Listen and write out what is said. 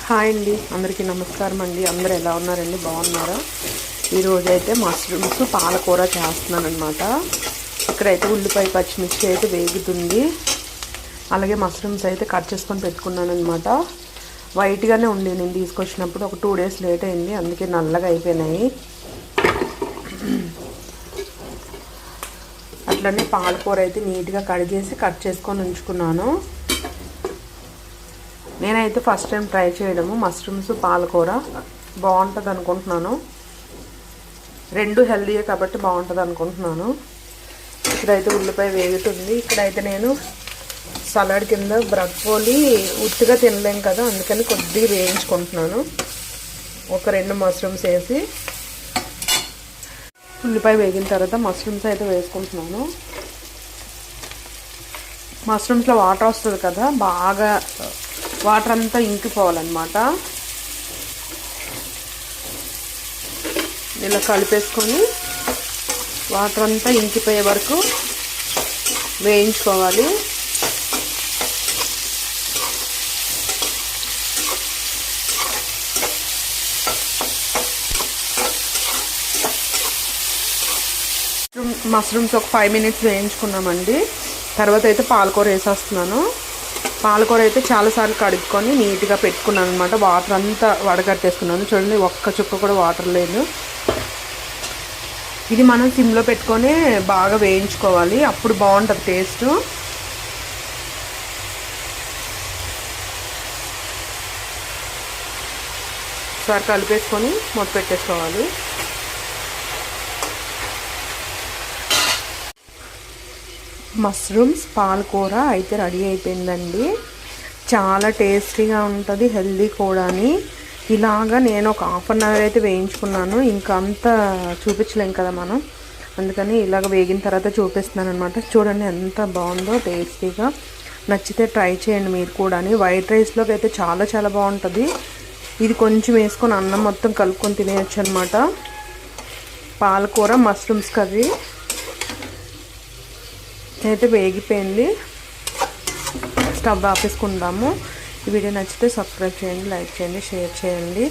Hi అండి, అందరికీ నమస్కారం అండి. అందరూ ఎలా ఉన్నారండి? బాగున్నారా? ఈరోజు అయితే మష్రూమ్స్ పాలకూర చేస్తున్నాను అనమాట. ఇక్కడైతే ఉల్లిపాయ పచ్చిమిర్చి అయితే వేగుతుంది. అలాగే మష్రూమ్స్ అయితే కట్ చేసుకొని పెట్టుకున్నాను అనమాట. వైట్గానే ఉంది నేను తీసుకొచ్చినప్పుడు. ఒక 2 days లేట్ అయింది, అందుకే నల్లగా అయిపోయినాయి. అట్లనే పాలకూర అయితే నీట్గా కడిగేసి కట్ చేసుకొని ఉంచుకున్నాను. నేనైతే ఫస్ట్ టైం ట్రై చేయడము మష్రూమ్స్ పాలకూర. బాగుంటుంది అనుకుంటున్నాను. రెండు హెల్దీయే కాబట్టి బాగుంటుంది అనుకుంటున్నాను. ఇక్కడైతే ఉల్లిపాయ వేగుతుంది. ఇక్కడైతే నేను సలాడ్ కింద బ్రక్కోలి ఉత్తిగా తినలేం కదా, అందుకని కొద్దిగా వేయించుకుంటున్నాను. ఒక 2 మష్రూమ్స్ వేసి ఉల్లిపాయ వేగిన తర్వాత మష్రూమ్స్ అయితే వేసుకుంటున్నాను. మష్రూమ్స్లో వాటర్ వస్తుంది కదా, బాగా వాటర్ అంతా ఇంకిపోవాలన్నమాట. ఇలా కలిపేసుకొని వాటర్ అంతా ఇంకిపోయే వరకు వేయించుకోవాలి. మష్రూమ్స్ ఒక 5 minutes వేయించుకున్నామండి. తర్వాత అయితే పాలకూర వేసేస్తున్నాను. పాలకూర అయితే చాలాసార్లు కడుక్కొని నీట్గా పెట్టుకున్నాను అనమాట. వాటర్ అంతా వడగట్టేసుకున్నాను. చూడండి, ఒక్క చుక్క కూడా వాటర్ లేదు. ఇది మనం సిమ్లో పెట్టుకొని బాగా వేయించుకోవాలి, అప్పుడు బాగుంటుంది టేస్ట్. ఒకసారి కలిపేసుకొని మూత పెట్టేసుకోవాలి. మష్రూమ్స్ పాలకూర అయితే రెడీ అయిపోయిందండి. చాలా టేస్టీగా ఉంటుంది, హెల్దీ కూడాని. ఇలాగా నేను ఒక 1/2 hour అయితే వేయించుకున్నాను. ఇంకా అంతా చూపించలేం కదా మనం, అందుకని ఇలాగ వేగిన తర్వాత చూపిస్తున్నాను అనమాట. చూడండి ఎంత బాగుందో టేస్టీగా. నచ్చితే ట్రై చేయండి మీరు కూడా. వైట్ రైస్లోకి అయితే చాలా చాలా బాగుంటుంది. ఇది కొంచెం వేసుకొని అన్నం మొత్తం కలుపుకొని తినేయచ్చు అనమాట. పాలకూర మష్రూమ్స్ కర్రీ అయితే వేగిపోయింది. స్టవ్ ఆపేసుకుందాము. ఈ వీడియో నచ్చితే సబ్స్క్రైబ్ చేయండి, లైక్ చేయండి, షేర్ చేయండి.